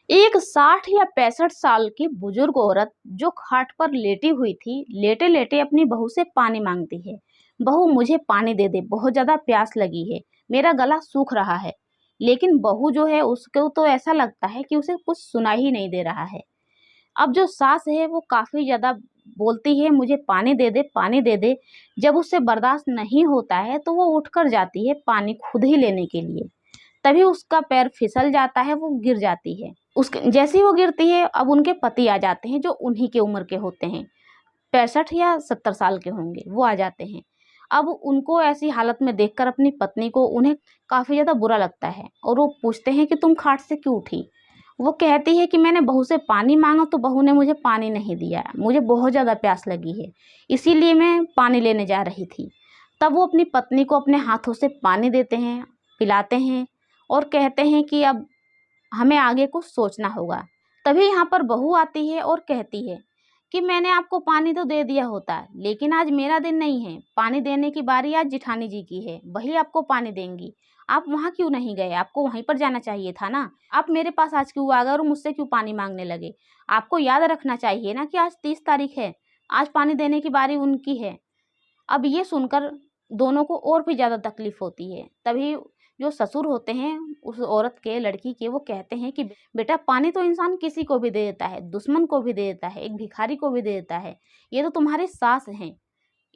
एक 60 या 65 साल की बुजुर्ग औरत जो खाट पर लेटी हुई थी, लेटे लेटे अपनी बहू से पानी मांगती है। बहू, मुझे पानी दे दे, बहुत ज्यादा प्यास लगी है, मेरा गला सूख रहा है। लेकिन बहू जो है उसको तो ऐसा लगता है कि उसे कुछ सुना ही नहीं दे रहा है। अब जो सास है वो काफी ज्यादा बोलती है, मुझे पानी दे दे, पानी दे दे। जब उससे बर्दाश्त नहीं होता है तो वो उठकर जाती है पानी खुद ही लेने के लिए। तभी उसका पैर फिसल जाता है, वो गिर जाती है। उसके जैसे ही वो गिरती है, अब उनके पति आ जाते हैं जो उन्हीं के उम्र के होते हैं, 65 या 70 साल के होंगे, वो आ जाते हैं। अब उनको ऐसी हालत में देखकर अपनी पत्नी को उन्हें काफी ज्यादा बुरा लगता है और वो पूछते हैं कि तुम खाट से क्यों उठी। वो कहती है कि मैंने बहू से पानी मांगा तो बहू ने मुझे पानी नहीं दिया, मुझे बहुत ज्यादा प्यास लगी है, इसीलिए मैं पानी लेने जा रही थी। तब वो अपनी पत्नी को अपने हाथों से पानी देते हैं, पिलाते हैं और कहते हैं कि अब हमें आगे कुछ सोचना होगा। तभी यहाँ पर बहू आती है और कहती है कि मैंने आपको पानी तो दे दिया होता, लेकिन आज मेरा दिन नहीं है, पानी देने की बारी आज जिठानी जी की है, वही आपको पानी देंगी। आप वहाँ क्यों नहीं गए, आपको वहीं पर जाना चाहिए था ना। आप मेरे पास आज क्यों आ गए और मुझसे क्यों पानी मांगने लगे। आपको याद रखना चाहिए ना कि आज 30 तारीख है, आज पानी देने की बारी उनकी है। अब ये सुनकर दोनों को और भी ज़्यादा तकलीफ होती है। तभी जो ससुर होते हैं उस औरत के, लड़की के, वो कहते हैं कि बेटा, पानी तो इंसान किसी को भी दे देता है, दुश्मन को भी दे देता है, एक भिखारी को भी दे देता है। ये तो तुम्हारी सास हैं,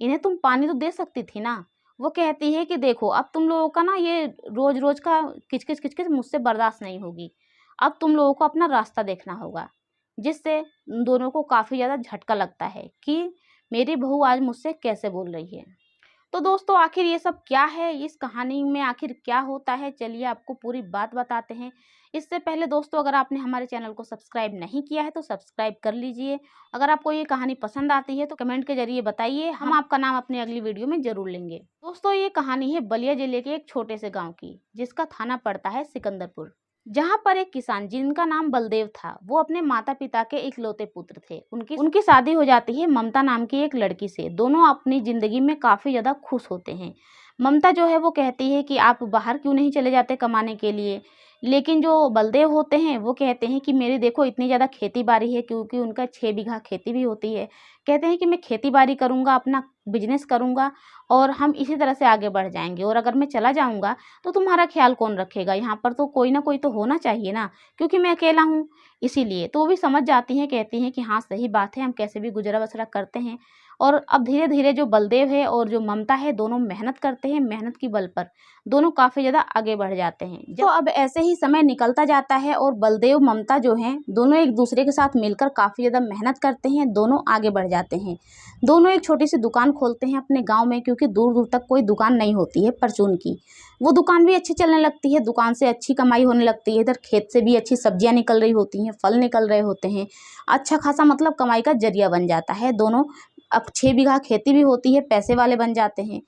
इन्हें तुम पानी तो दे सकती थी ना। वो कहती है कि देखो, अब तुम लोगों का ना ये रोज रोज का किचकिच किचकिच मुझसे बर्दाश्त नहीं होगी। अब तुम लोगों को अपना रास्ता देखना होगा। जिससे उन दोनों को काफी ज्यादा झटका लगता है कि मेरी बहू आज मुझसे कैसे बोल रही है। तो दोस्तों, आखिर ये सब क्या है, इस कहानी में आखिर क्या होता है, चलिए आपको पूरी बात बताते हैं। इससे पहले दोस्तों, अगर आपने हमारे चैनल को सब्सक्राइब नहीं किया है तो सब्सक्राइब कर लीजिए। अगर आपको ये कहानी पसंद आती है तो कमेंट के जरिए बताइए, हम आपका नाम अपनी अगली वीडियो में जरूर लेंगे। दोस्तों, ये कहानी है बलिया जिले के एक छोटे से गाँव की, जिसका थाना पड़ता है सिकंदरपुर। जहाँ पर एक किसान जिनका नाम बलदेव था, वो अपने माता पिता के इकलौते पुत्र थे। उनकी उनकी शादी हो जाती है ममता नाम की एक लड़की से। दोनों अपनी जिंदगी में काफी ज्यादा खुश होते हैं। ममता जो है वो कहती है कि आप बाहर क्यों नहीं चले जाते कमाने के लिए। लेकिन जो बलदेव होते हैं वो कहते हैं कि मेरी देखो इतनी ज्यादा खेती बाड़ी है, क्योंकि उनका 6 बीघा खेती भी होती है। कहते हैं कि मैं खेती बाड़ी करूंगा, अपना बिजनेस करूंगा और हम इसी तरह से आगे बढ़ जाएंगे। और अगर मैं चला जाऊंगा तो तुम्हारा ख्याल कौन रखेगा, यहाँ पर तो कोई ना कोई तो होना चाहिए ना, क्योंकि मैं अकेला हूँ। इसीलिए तो वो भी समझ जाती हैं, कहती हैं कि हाँ सही बात है, हम कैसे भी गुजरा बसरा करते हैं। और अब धीरे धीरे जो बलदेव है और जो ममता है, दोनों मेहनत करते हैं, मेहनत की बल पर दोनों काफी ज्यादा आगे बढ़ जाते हैं। तो अब ऐसे ही समय निकलता जाता है और बलदेव ममता जो हैं दोनों एक दूसरे के साथ मिलकर काफी ज्यादा मेहनत करते हैं, दोनों आगे बढ़ जाते हैं। दोनों एक छोटी सी दुकान खोलते हैं अपने गांव में, क्योंकि दूर दूर तक कोई दुकान नहीं होती है परचून की। वो दुकान भी अच्छी चलने लगती है, दुकान से अच्छी कमाई होने लगती है, इधर खेत से भी अच्छी सब्जियां निकल रही होती हैं, फल निकल रहे होते हैं। अच्छा खासा मतलब कमाई का जरिया बन जाता है दोनों। अब 6 बीघा खेती भी होती है, पैसे वाले बन जाते हैं।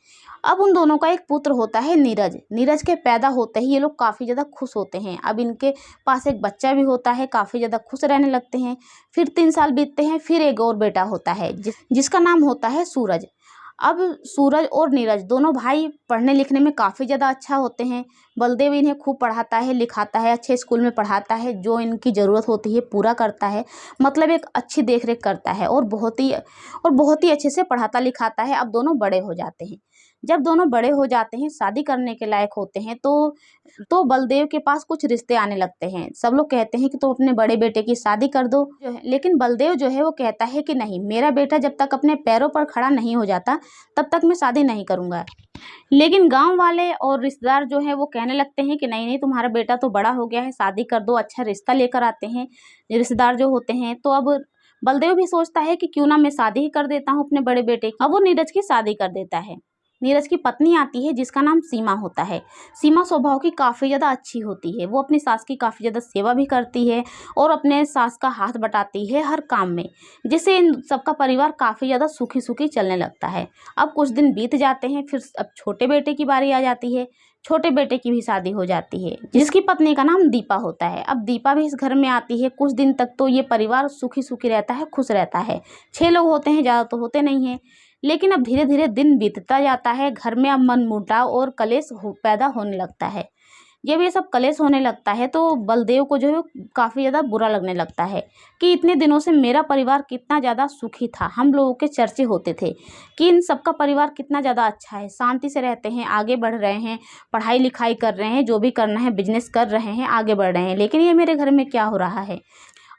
अब उन दोनों का एक पुत्र होता है नीरज। नीरज के पैदा होते ही ये लोग काफ़ी ज़्यादा खुश होते हैं। अब इनके पास एक बच्चा भी होता है, काफ़ी ज़्यादा खुश रहने लगते हैं। फिर 3 साल बीतते हैं, फिर एक और बेटा होता है जिसका नाम होता है सूरज। अब सूरज और नीरज दोनों भाई पढ़ने लिखने में काफ़ी ज़्यादा अच्छा होते हैं। बलदेव इन्हें खूब पढ़ाता है, लिखाता है, अच्छे स्कूल में पढ़ाता है, जो इनकी ज़रूरत होती है पूरा करता है। मतलब एक अच्छी देख रेख करता है और बहुत ही अच्छे से पढ़ाता लिखाता है। अब दोनों बड़े हो जाते हैं। जब दोनों बड़े हो जाते हैं, शादी करने के लायक होते हैं, तो बलदेव के पास कुछ रिश्ते आने लगते हैं। सब लोग कहते हैं कि तुम अपने बड़े बेटे की शादी कर दो जो है, लेकिन बलदेव जो है वो कहता है कि नहीं, मेरा बेटा जब तक अपने पैरों पर खड़ा नहीं हो जाता तब तक मैं शादी नहीं करूंगा। लेकिन गांव वाले और रिश्तेदार जो है वो कहने लगते हैं कि नहीं नहीं, तुम्हारा बेटा तो बड़ा हो गया है, शादी कर दो, अच्छा रिश्ता लेकर आते हैं रिश्तेदार जो होते हैं। तो अब बलदेव भी सोचता है कि क्यों ना मैं शादी ही कर देता हूँ अपने बड़े बेटे की। अब वो नीरज की शादी कर देता है। नीरज की पत्नी आती है जिसका नाम सीमा होता है। सीमा स्वभाव की काफ़ी ज़्यादा अच्छी होती है, वो अपनी सास की काफ़ी ज़्यादा सेवा भी करती है और अपने सास का हाथ बटाती है हर काम में, जिससे इन सबका परिवार काफ़ी ज़्यादा सुखी सुखी चलने लगता है। अब कुछ दिन बीत जाते हैं, फिर अब छोटे बेटे की बारी आ जाती है। छोटे बेटे की भी शादी हो जाती है, जिसकी पत्नी का नाम दीपा होता है। अब दीपा भी इस घर में आती है। कुछ दिन तक तो ये परिवार सुखी सुखी रहता है, खुश रहता है। 6 लोग होते हैं, ज़्यादा तो होते नहीं हैं। लेकिन अब धीरे धीरे दिन बीतता जाता है, घर में अब मनमुटाव और कलेश पैदा होने लगता है। जब ये सब कलेश होने लगता है तो बलदेव को जो है काफ़ी ज़्यादा बुरा लगने लगता है कि इतने दिनों से मेरा परिवार कितना ज़्यादा सुखी था, हम लोगों के चर्चे होते थे कि इन सबका परिवार कितना ज़्यादा अच्छा है, शांति से रहते हैं, आगे बढ़ रहे हैं, पढ़ाई लिखाई कर रहे हैं, जो भी करना है बिजनेस कर रहे हैं, आगे बढ़ रहे हैं, लेकिन ये मेरे घर में क्या हो रहा है।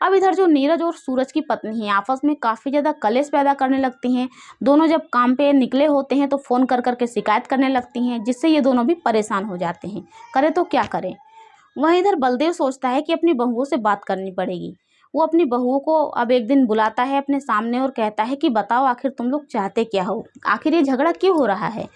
अब इधर जो नीरज और सूरज की पत्नी है आपस में काफ़ी ज़्यादा कलेश पैदा करने लगती हैं। दोनों जब काम पे निकले होते हैं तो फ़ोन कर कर के शिकायत करने लगती हैं, जिससे ये दोनों भी परेशान हो जाते हैं। करें तो क्या करें। वहीं इधर बलदेव सोचता है कि अपनी बहुओं से बात करनी पड़ेगी। वो अपनी बहुओं को अब एक दिन बुलाता है अपने सामने और कहता है कि बताओ आखिर तुम लोग चाहते क्या हो, आखिर ये झगड़ा क्यों हो रहा है।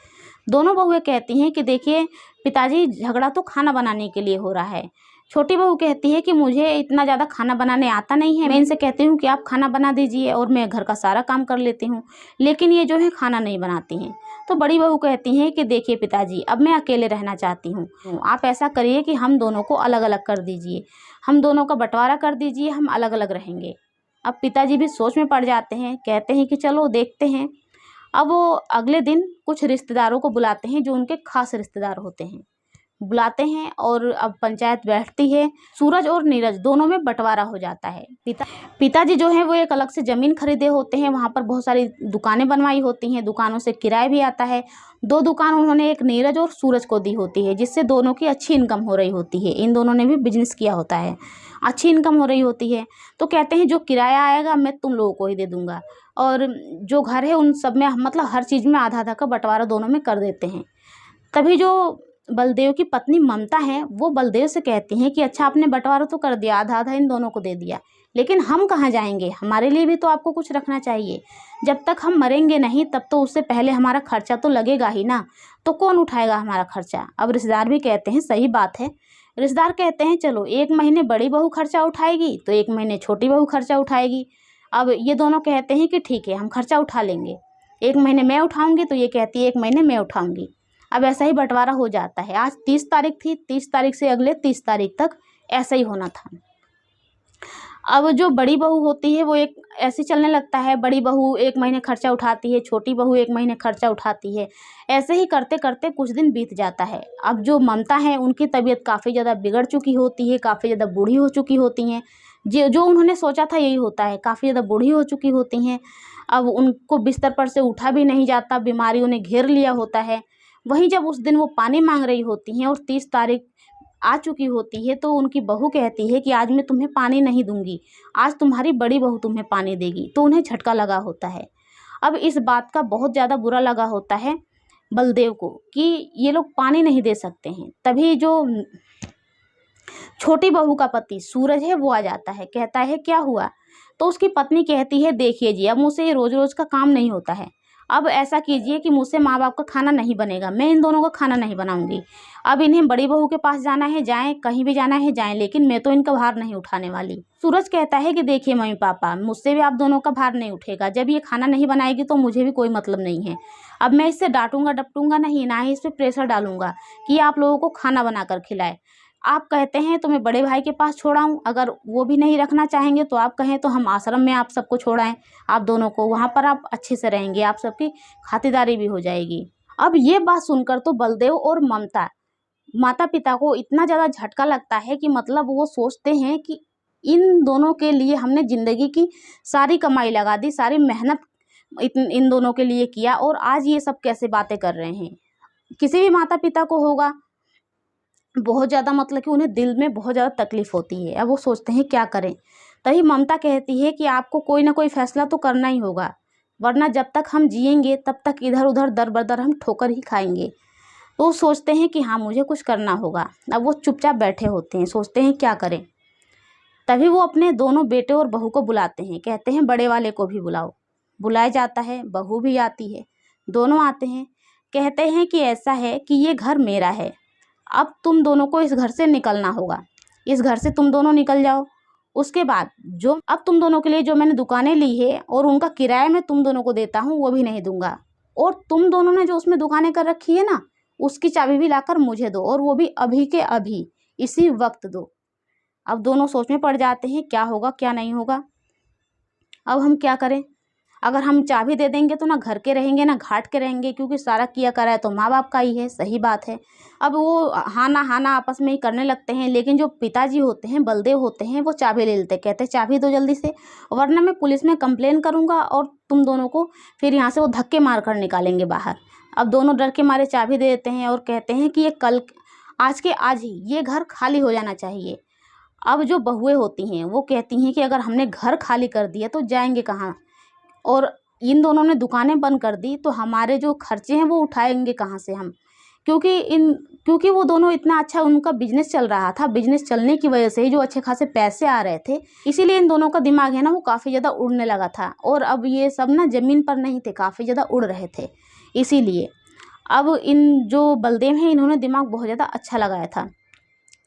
दोनों बहुएं कहती हैं कि देखिए पिताजी, झगड़ा तो खाना बनाने के लिए हो रहा है। छोटी बहू कहती है कि मुझे इतना ज़्यादा खाना बनाने आता नहीं है, मैं इनसे कहती हूँ कि आप खाना बना दीजिए और मैं घर का सारा काम कर लेती हूँ, लेकिन ये जो है खाना नहीं बनाती हैं। तो बड़ी बहू कहती हैं कि देखिए पिताजी, अब मैं अकेले रहना चाहती हूँ, आप ऐसा करिए कि हम दोनों को अलग अलग कर दीजिए, हम दोनों का बंटवारा कर दीजिए, हम अलग अलग रहेंगे। अब पिताजी भी सोच में पड़ जाते हैं, कहते हैं कि चलो देखते हैं। अब वो अगले दिन कुछ रिश्तेदारों को बुलाते हैं जो उनके खास रिश्तेदार होते हैं, बुलाते हैं और अब पंचायत बैठती है। सूरज और नीरज दोनों में बंटवारा हो जाता है। पिताजी जो हैं वो एक अलग से ज़मीन खरीदे होते हैं, वहाँ पर बहुत सारी दुकानें बनवाई होती हैं, दुकानों से किराया भी आता है। 2 दुकान उन्होंने एक नीरज और सूरज को दी होती है, जिससे दोनों की अच्छी इनकम हो रही होती है। इन दोनों ने भी बिजनेस किया होता है, अच्छी इनकम हो रही होती है। तो कहते हैं जो किराया आएगा मैं तुम लोगों को ही दे दूँगा, और जो घर है उन सब में मतलब हर चीज़ में आधा-आधा का बँटवारा दोनों में कर देते हैं। तभी जो बलदेव की पत्नी ममता है वो बलदेव से कहती हैं कि अच्छा आपने बंटवारा तो कर दिया, आधा आधा इन दोनों को दे दिया, लेकिन हम कहाँ जाएंगे, हमारे लिए भी तो आपको कुछ रखना चाहिए। जब तक हम मरेंगे नहीं तब तो उससे पहले हमारा खर्चा तो लगेगा ही ना, तो कौन उठाएगा हमारा खर्चा। अब रिश्तेदार भी कहते हैं सही बात है। रिश्तेदार कहते हैं चलो 1 महीने बड़ी बहू खर्चा उठाएगी तो 1 महीने छोटी बहू खर्चा उठाएगी। अब ये दोनों कहते हैं कि ठीक है हम खर्चा उठा लेंगे, 1 महीने मैं उठाऊंगी तो ये कहती है 1 महीने मैं उठाऊंगी। अब ऐसा ही बंटवारा हो जाता है। आज 30 तारीख थी, 30 तारीख से अगले 30 तारीख तक ऐसा ही होना था। अब जो बड़ी बहू होती है वो एक ऐसे चलने लगता है, बड़ी बहू 1 महीने खर्चा उठाती है, छोटी बहू 1 महीने खर्चा उठाती है। ऐसे ही करते करते कुछ दिन बीत जाता है। अब जो ममता है उनकी तबीयत काफ़ी ज़्यादा बिगड़ चुकी होती है, काफ़ी ज़्यादा बूढ़ी हो चुकी होती हैं। जो उन्होंने सोचा था यही होता है, काफ़ी ज़्यादा बूढ़ी हो चुकी होती हैं। अब उनको बिस्तर पर से उठा भी नहीं जाता, बीमारियों ने घेर लिया होता है। वहीं जब उस दिन वो पानी मांग रही होती हैं और 30 तारीख आ चुकी होती है तो उनकी बहू कहती है कि आज मैं तुम्हें पानी नहीं दूंगी, आज तुम्हारी बड़ी बहू तुम्हें पानी देगी। तो उन्हें झटका लगा होता है। अब इस बात का बहुत ज़्यादा बुरा लगा होता है बलदेव को कि ये लोग पानी नहीं दे सकते हैं। तभी जो छोटी बहू का पति सूरज है वो आ जाता है, कहता है क्या हुआ। तो उसकी पत्नी कहती है देखिए जी, अब मुझसे ये रोज़ रोज़ का काम नहीं होता है। अब ऐसा कीजिए कि मुझसे माँ बाप का खाना नहीं बनेगा, मैं इन दोनों का खाना नहीं बनाऊंगी। अब इन्हें बड़ी बहू के पास जाना है जाएं, कहीं भी जाना है जाएं, लेकिन मैं तो इनका भार नहीं उठाने वाली। सूरज कहता है कि देखिए मम्मी पापा, मुझसे भी आप दोनों का भार नहीं उठेगा। जब ये खाना नहीं बनाएगी तो मुझे भी कोई मतलब नहीं है। अब मैं इससे डांटूंगा डपटूंगा नहीं, ना ही इस पर प्रेशर डालूंगा कि आप लोगों को खाना बना कर खिलाए। आप कहते हैं तो मैं बड़े भाई के पास छोड़ाऊँ, अगर वो भी नहीं रखना चाहेंगे तो आप कहें तो हम आश्रम में आप सबको छोड़ाएं, आप दोनों को, वहाँ पर आप अच्छे से रहेंगे, आप सबकी खातिरदारी भी हो जाएगी। अब ये बात सुनकर तो बलदेव और ममता माता पिता को इतना ज़्यादा झटका लगता है कि मतलब वो सोचते हैं कि इन दोनों के लिए हमने ज़िंदगी की सारी कमाई लगा दी, सारी मेहनत इन दोनों के लिए किया, और आज ये सब कैसे बातें कर रहे हैं। किसी भी माता पिता को होगा बहुत ज़्यादा, मतलब कि उन्हें दिल में बहुत ज़्यादा तकलीफ़ होती है। अब वो सोचते हैं क्या करें। तभी ममता कहती है कि आपको कोई ना कोई फ़ैसला तो करना ही होगा, वरना जब तक हम जिएंगे तब तक इधर उधर दर बदर हम ठोकर ही खाएंगे। तो वो सोचते हैं कि हाँ मुझे कुछ करना होगा। अब वो चुपचाप बैठे होते हैं, सोचते हैं क्या करें। तभी वो अपने दोनों बेटे और बहू को बुलाते हैं, कहते हैं बड़े वाले को भी बुलाओ। बुलाया जाता है, बहू भी आती है, दोनों आते हैं। कहते हैं कि ऐसा है कि ये घर मेरा है, अब तुम दोनों को इस घर से निकलना होगा, इस घर से तुम दोनों निकल जाओ। उसके बाद जो अब तुम दोनों के लिए जो मैंने दुकानें ली है और उनका किराया मैं तुम दोनों को देता हूँ वो भी नहीं दूंगा, और तुम दोनों ने जो उसमें दुकानें कर रखी है ना उसकी चाबी भी लाकर मुझे दो, और वो भी अभी के अभी इसी वक्त दो। अब दोनों सोच में पड़ जाते हैं क्या होगा क्या नहीं होगा, अब हम क्या करें। अगर हम चाबी दे देंगे तो ना घर के रहेंगे ना घाट के रहेंगे, क्योंकि सारा किया करा है तो माँ बाप का ही है, सही बात है। अब वो हाँ ना आपस में ही करने लगते हैं, लेकिन जो पिताजी होते हैं, बलदेव होते हैं, वो चाबी ले लेते, कहते चाबी दो जल्दी से, वरना मैं पुलिस में कंप्लेन करूँगा और तुम दोनों को फिर यहाँ से वो धक्के मार कर निकालेंगे बाहर। अब दोनों डर के मारे चाबी दे देते हैं और कहते हैं कि ये कल आज के आज ही ये घर खाली हो जाना चाहिए। अब जो बहुएं होती हैं वो कहती हैं कि अगर हमने घर खाली कर दिया तो जाएंगे कहाँ, और इन दोनों ने दुकानें बंद कर दी तो हमारे जो खर्चे हैं वो उठाएंगे कहाँ से हम, क्योंकि वो दोनों इतना अच्छा उनका बिजनेस चल रहा था, बिजनेस चलने की वजह से ही जो अच्छे खासे पैसे आ रहे थे, इसीलिए इन दोनों का दिमाग है ना वो काफ़ी ज़्यादा उड़ने लगा था। और अब ये सब ना ज़मीन पर नहीं थे, काफ़ी ज़्यादा उड़ रहे थे। इसीलिए अब इन जो बलदेव हैं इन्होंने दिमाग बहुत ज़्यादा अच्छा लगाया था।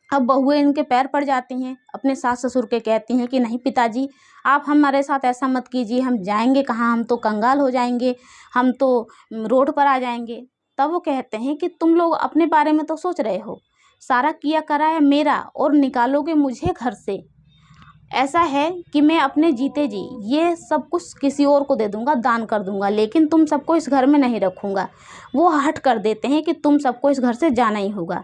अब बहुएं इनके पैर पड़ जाती हैं, अपने सास ससुर के कहती हैं कि नहीं पिताजी आप हमारे साथ ऐसा मत कीजिए, हम जाएंगे कहाँ, हम तो कंगाल हो जाएंगे, हम तो रोड पर आ जाएंगे। तब वो कहते हैं कि तुम लोग अपने बारे में तो सोच रहे हो, सारा किया करा है मेरा और निकालोगे मुझे घर से। ऐसा है कि मैं अपने जीते जी ये सब कुछ किसी और को दे दूंगा, दान कर दूंगा, लेकिन तुम सबको इस घर में नहीं रखूंगा। वो हट कर देते हैं कि तुम सबको इस घर से जाना ही होगा।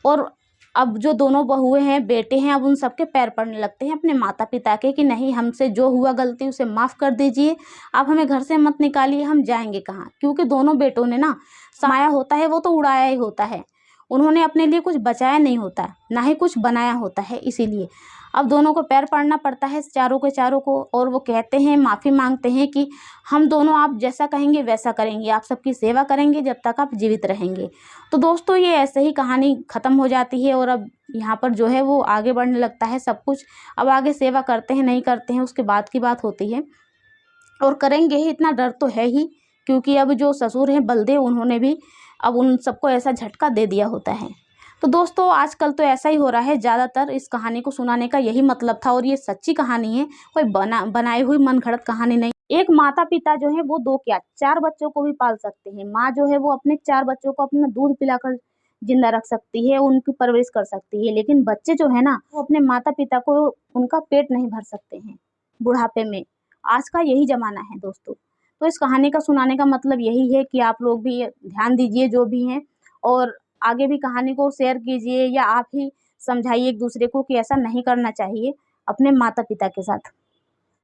और अब जो दोनों बहुएं हैं, बेटे हैं, अब उन सबके पैर पड़ने लगते हैं अपने माता पिता के कि नहीं हमसे जो हुआ गलती उसे माफ़ कर दीजिए, आप हमें घर से मत निकालिए, हम जाएंगे कहाँ। क्योंकि दोनों बेटों ने ना समाया होता है वो तो उड़ाया ही होता है, उन्होंने अपने लिए कुछ बचाया नहीं होता, ना ही कुछ बनाया होता है। इसीलिए अब दोनों को पैर पड़ना पड़ता है, चारों के चारों को, और वो कहते हैं माफ़ी मांगते हैं कि हम दोनों आप जैसा कहेंगे वैसा करेंगे, आप सबकी सेवा करेंगे जब तक आप जीवित रहेंगे। तो दोस्तों ये ऐसे ही कहानी ख़त्म हो जाती है और अब यहाँ पर जो है वो आगे बढ़ने लगता है सब कुछ। अब आगे सेवा करते हैं नहीं करते हैं उसके बाद की बात होती है, और करेंगे ही, इतना डर तो है ही, क्योंकि अब जो ससुर हैं बलदेव उन्होंने भी अब उन सबको ऐसा झटका दे दिया होता है। तो दोस्तों आजकल तो ऐसा ही हो रहा है, ज़्यादातर इस कहानी को सुनाने का यही मतलब था, और ये सच्ची कहानी है, कोई बनाई हुई मनगढ़ंत कहानी नहीं। एक माता पिता जो है वो दो क्या 4 बच्चों को भी पाल सकते हैं। माँ जो है वो अपने 4 बच्चों को अपना दूध पिलाकर जिंदा रख सकती है, उनकी परवरिश कर सकती है, लेकिन बच्चे जो है ना वो अपने माता पिता को उनका पेट नहीं भर सकते हैं बुढ़ापे में। आज का यही ज़माना है दोस्तों। तो इस कहानी का सुनाने का मतलब यही है कि आप लोग भी ध्यान दीजिए जो भी हैं, और आगे भी कहानी को शेयर कीजिए या आप ही समझाइए एक दूसरे को कि ऐसा नहीं करना चाहिए अपने माता पिता के साथ।